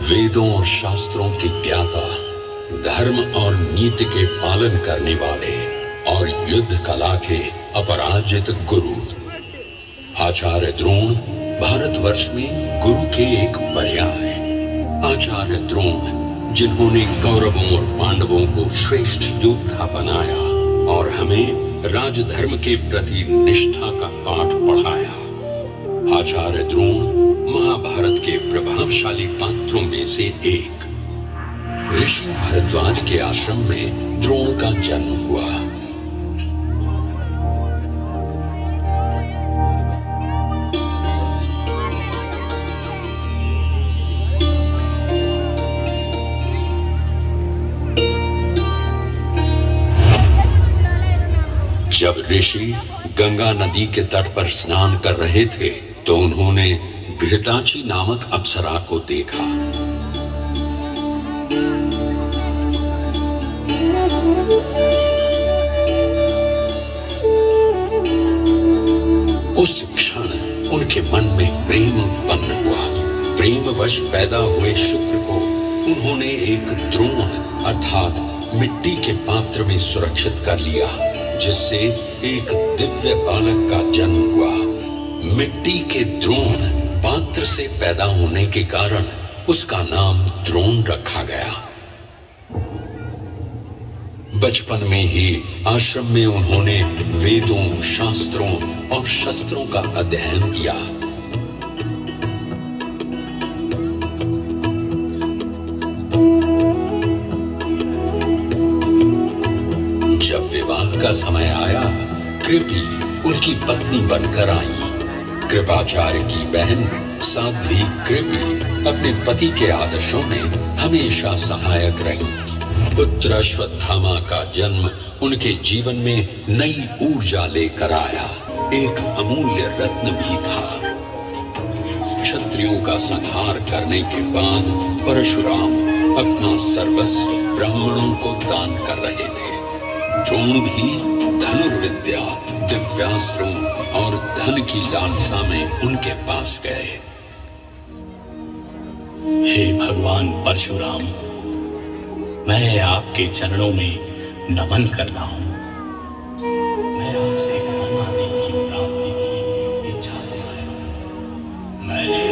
वेदों और शास्त्रों के ज्ञाता, धर्म और नीति के पालन करने वाले और युद्ध कला के अपराजित गुरु आचार्य द्रोण भारतवर्ष में गुरु के एक पर्याय। आचार्य द्रोण जिन्होंने कौरवों और पांडवों को श्रेष्ठ योद्धा बनाया और हमें राजधर्म के प्रति निष्ठा का पाठ पढ़ाया। आचार्य द्रोण महाभारत के प्रभावशाली पात्रों में से एक। ऋषि भारद्वाज के आश्रम में द्रोण का जन्म हुआ। जब ऋषि गंगा नदी के तट पर स्नान कर रहे थे तो उन्होंने घृताची नामक अप्सरा को देखा। उस क्षण उनके मन में प्रेम उत्पन्न हुआ। प्रेमवश पैदा हुए शुक्र को उन्होंने एक द्रोण अर्थात मिट्टी के पात्र में सुरक्षित कर लिया, जिससे एक दिव्य बालक का जन्म हुआ। मिट्टी के द्रोण पात्र से पैदा होने के कारण उसका नाम द्रोण रखा गया। बचपन में ही आश्रम में उन्होंने वेदों, शास्त्रों और शस्त्रों का अध्ययन किया। जब विवाह का समय आया, कृपी उनकी पत्नी बनकर आई। कृपाचार्य की बहन साध्वी कृपी अपने पति के आदर्शों में हमेशा सहायक रही। पुत्र अश्वत्थामा का जन्म उनके जीवन में नई ऊर्जा लेकर आया। एक अमूल्य रत्न भी था। क्षत्रियों का संहार करने के बाद परशुराम अपना सर्वस्व ब्राह्मणों को दान कर रहे थे। द्रोण भी धनुर्विद्या, दिव्यास्त्रों और धन की लालसा में उनके पास गए। हे भगवान परशुराम, मैं आपके चरणों में नमन करता हूं। मैं आपसे ज्ञान आदि की प्राप्ति की इच्छा से आया हूं। मैंने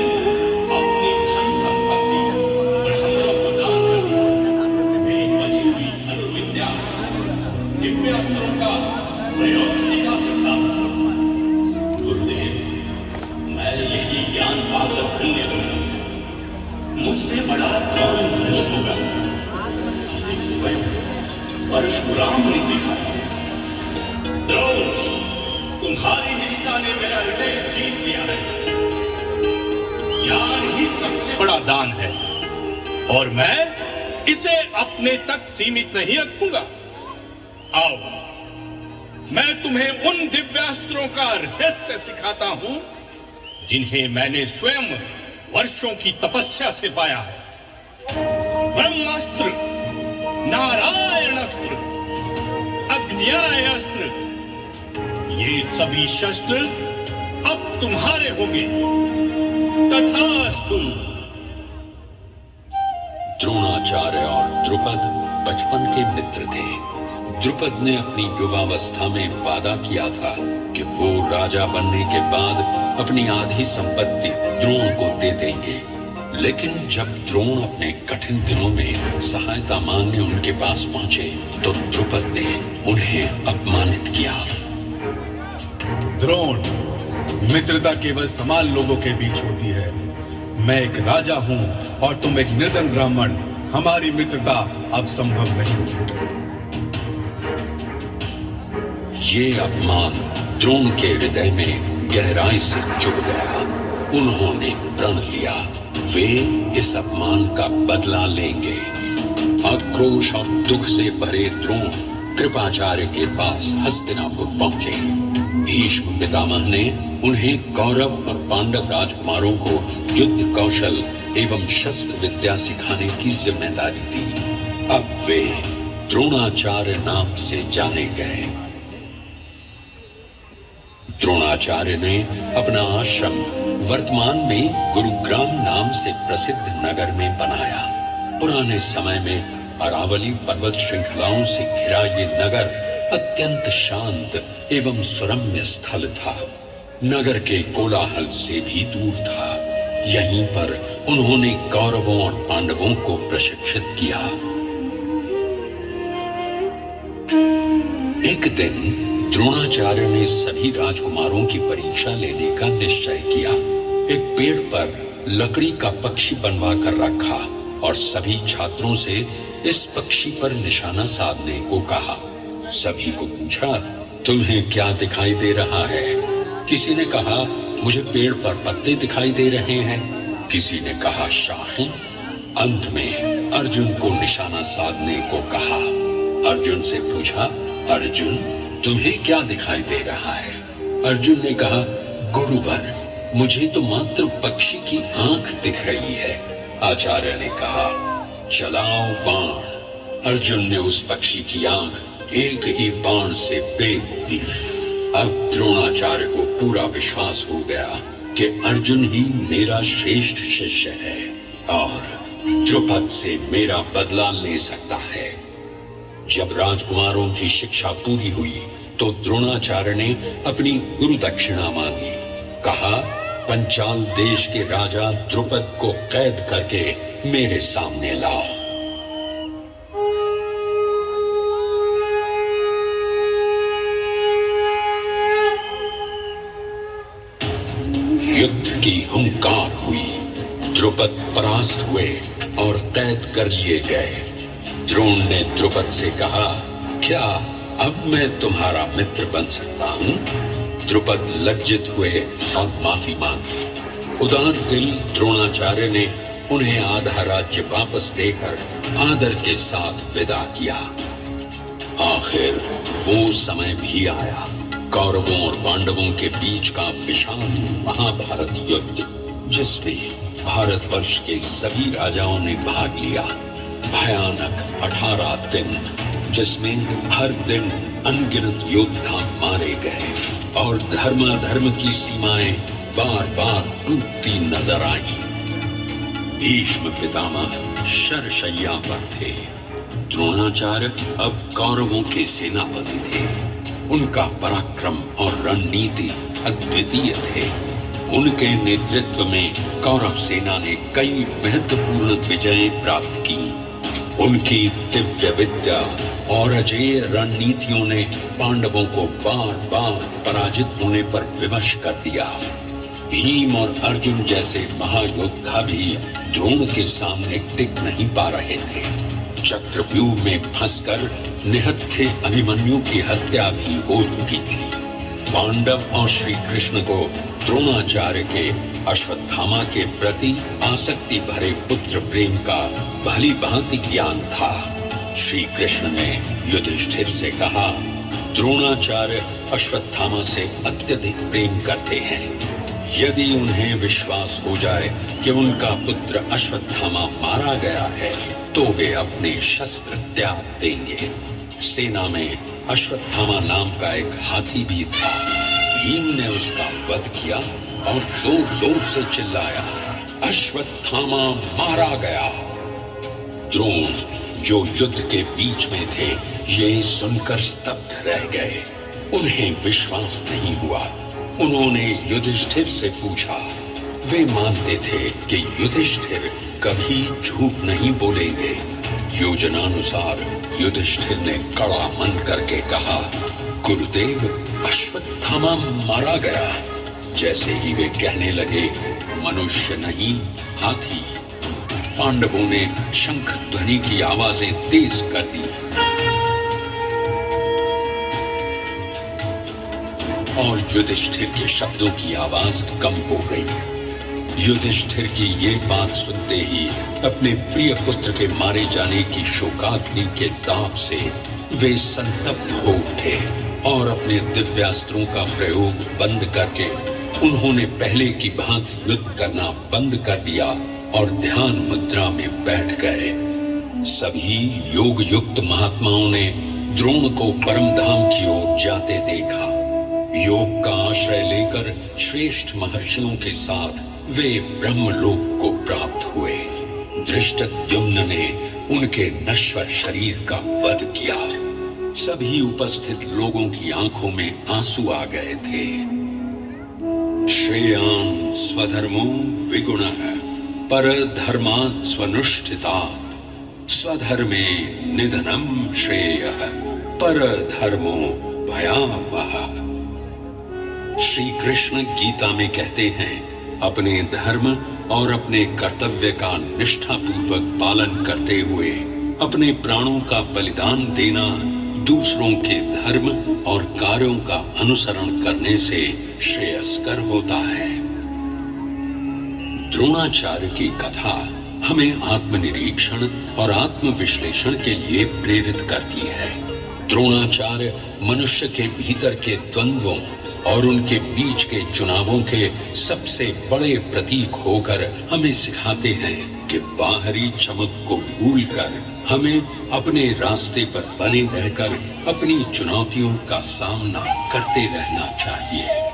अपनी धन संपत्ति ब्राह्मणों को दान कर दी। मेरी बची हुई धनुर्विद्या, दिव्यास्त्रों का प्रयोग सीखा। गुरुदेव, मैं यही ज्ञान पाकर धन्य हूं। मुझसे बड़ा कौन धनी होगा? इसे स्वयं परशुराम ने सीखा। द्रोण, तुम्हारी निष्ठा ने मेरा हृदय जीत लिया है। ज्ञान ही सबसे बड़ा दान है और मैं इसे अपने तक सीमित नहीं रखूंगा। आओ, मैं तुम्हें उन दिव्यास्त्रों का रहस्य सिखाता हूं जिन्हें मैंने स्वयं वर्षों की तपस्या से पाया है। ब्रह्मास्त्र, नारायणास्त्र, अग्न्यास्त्र, ये सभी शस्त्र अब तुम्हारे होंगे। तथास्तु। द्रोणाचार्य और द्रुपद बचपन के मित्र थे। द्रुपद ने अपनी युवावस्था में वादा किया था कि वो राजा बनने के बाद अपनी आधी संपत्ति द्रोण को दे देंगे। लेकिन जब द्रोण अपने कठिन दिनों में सहायता मांगने उनके पास पहुंचे तो द्रुपद ने उन्हें अपमानित किया। द्रोण, मित्रता केवल समान लोगों के बीच होती है। मैं एक राजा हूं और तुम एक निर्धन ब्राह्मण। हमारी मित्रता अब संभव नहीं। ये अपमान द्रोण के हृदय में गहराई से चुभ गया। उन्होंने प्रण लिया, वे इस अपमान का बदला लेंगे। आक्रोश और दुख से भरे द्रोण कृपाचार्य के पास हस्तिनापुर पहुंचे। भीष्म पितामह ने उन्हें कौरव और पांडव राजकुमारों को युद्ध कौशल एवं शस्त्र विद्या सिखाने की जिम्मेदारी दी। अब वे द्रोणाचार्य नाम से जाने गए। द्रोणाचार्य ने अपना आश्रम वर्तमान में गुरुग्राम नाम से प्रसिद्ध नगर में बनाया। पुराने समय में अरावली पर्वत श्रृंखलाओं से घिरा ये नगर अत्यंत शांत एवं सुरम्य स्थल था। नगर के कोलाहल से भी दूर था। यहीं पर उन्होंने कौरवों और पांडवों को प्रशिक्षित किया। एक दिन द्रोणाचार्य ने सभी राजकुमारों की परीक्षा लेने का निश्चय किया। एक पेड़ पर लकड़ी का पक्षी बनवा कर रखा और सभी छात्रों से इस पक्षी पर निशाना साधने को कहा। सभी को पूछा, तुम्हें क्या दिखाई दे रहा है? किसी ने कहा, मुझे पेड़ पर पत्ते दिखाई दे रहे हैं। किसी ने कहा, शाखें। अंत में अर्जुन को निशाना साधने को कहा। अर्जुन से पूछा, अर्जुन तुम्हें क्या दिखाई दे रहा है? अर्जुन ने कहा, गुरुवर मुझे तो मात्र पक्षी की आंख दिख रही है। आचार्य ने कहा, चलाओ बाण। अर्जुन ने उस पक्षी की आंख एक ही बाण से बेध दी। अब द्रोणाचार्य को पूरा विश्वास हो गया कि अर्जुन ही मेरा श्रेष्ठ शिष्य है और द्रुपद से मेरा बदला ले सकता है। जब राजकुमारों की शिक्षा पूरी हुई तो द्रोणाचार्य ने अपनी गुरु दक्षिणा मांगी। कहा, पंचाल देश के राजा द्रुपद को कैद करके मेरे सामने लाओ। युद्ध की हुंकार हुई। द्रुपद परास्त हुए और कैद कर लिए गए। द्रोण ने द्रुपद से कहा, क्या अब मैं तुम्हारा मित्र बन सकता हूं? द्रुपद लज्जित हुए और माफी मांगी। उदार दिल द्रोणाचार्य ने उन्हें आधा राज्य वापस देकर आदर के साथ विदा किया। आखिर वो समय भी आया, कौरवों और पांडवों के बीच का विशाल महाभारत युद्ध, जिसमें भारतवर्ष के सभी राजाओं ने भाग लिया। भयानक 18 दिन, जिसमें हर दिन अनगिनत योद्धा मारे गए और धर्माधर्म की सीमाएं बार बार टूटती नजर आई। भीष्म पितामह शरशैया पर थे। द्रोणाचार्य अब कौरवों के सेनापति थे। उनका पराक्रम और रणनीति अद्वितीय थे। उनके नेतृत्व में कौरव सेना ने कई महत्वपूर्ण विजयें प्राप्त की। उनकी दिव्य विद्या और अजेय रणनीतियों ने पांडवों को बार बार पराजित होने पर विवश कर दिया। भीम और अर्जुन जैसे महायोद्धा भी द्रोण के सामने टिक नहीं पा रहे थे। चक्रव्यूह में फंसकर निहत्थे अभिमन्यु की हत्या भी हो चुकी थी। पांडव और श्री कृष्ण को द्रोणाचार्य के अश्वत्थामा के प्रति आसक्ति भरे पुत्र प्रेम का भली भांति ज्ञान था। श्री कृष्ण ने युधिष्ठिर से कहा, द्रोणाचार्य अश्वत्थामा से अत्यधिक प्रेम करते हैं। यदि उन्हें विश्वास हो जाए कि उनका पुत्र अश्वत्थामा मारा गया है तो वे अपने शस्त्र त्याग देंगे। सेना में अश्वत्थामा नाम का एक हाथी भी था। भीम ने उसका वध किया और जोर जोर से चिल्लाया, अश्वत्थामा मारा गया। द्रोण, जो युद्ध के बीच में थे, ये सुनकर स्तब्ध रह गए। उन्हें विश्वास नहीं हुआ। उन्होंने युधिष्ठिर से पूछा। वे मानते थे कि युधिष्ठिर कभी झूठ नहीं बोलेंगे। योजनानुसार युधिष्ठिर ने कड़ा मन करके कहा, गुरुदेव, अश्वत्थामा मारा गया। जैसे ही वे कहने लगे, मनुष्य नहीं हाथी, पांडवों ने शंख ध्वनि की आवाजें तेज कर दी और युधिष्ठिर के शब्दों की आवाज कम हो गई। युधिष्ठिर की ये बात सुनते ही अपने प्रिय पुत्र के मारे जाने की शोकाग्नि के ताप से वे संतप्त हो उठे। और अपने दिव्यास्त्रों का प्रयोग बंद करके उन्होंने पहले की भांति युद्ध करना बंद कर दिया और ध्यान मुद्रा में बैठ गए। सभी योग युक्त महात्माओं ने द्रोण को परम धाम की ओर जाते देखा। योग का आश्रय लेकर श्रेष्ठ महर्षियों के साथ वे ब्रह्मलोक को प्राप्त हुए। धृष्टद्युम्न ने उनके नश्वर शरीर का वध किया। सभी उपस्थित लोगों की आंखों में आंसू आ गए थे। श्रेयान् स्वधर्मो विगुणः परधर्मात् स्वनुष्ठितात् स्वधर्मे निधनम श्रेयः परधर्मो भयावहः। श्री कृष्ण गीता में कहते हैं, अपने धर्म और अपने कर्तव्य का निष्ठापूर्वक पालन करते हुए अपने प्राणों का बलिदान देना दूसरों के धर्म और कार्यों का अनुसरण करने से श्रेयस्कर होता है। द्रोणाचार्य की कथा हमें आत्मनिरीक्षण और आत्मविश्लेषण के लिए प्रेरित करती है। द्रोणाचार्य मनुष्य के भीतर के द्वंद्वों और उनके बीच के चुनावों के सबसे बड़े प्रतीक होकर हमें सिखाते हैं कि बाहरी चमक को भूलकर हमें अपने रास्ते पर बने रहकर अपनी चुनौतियों का सामना करते रहना चाहिए।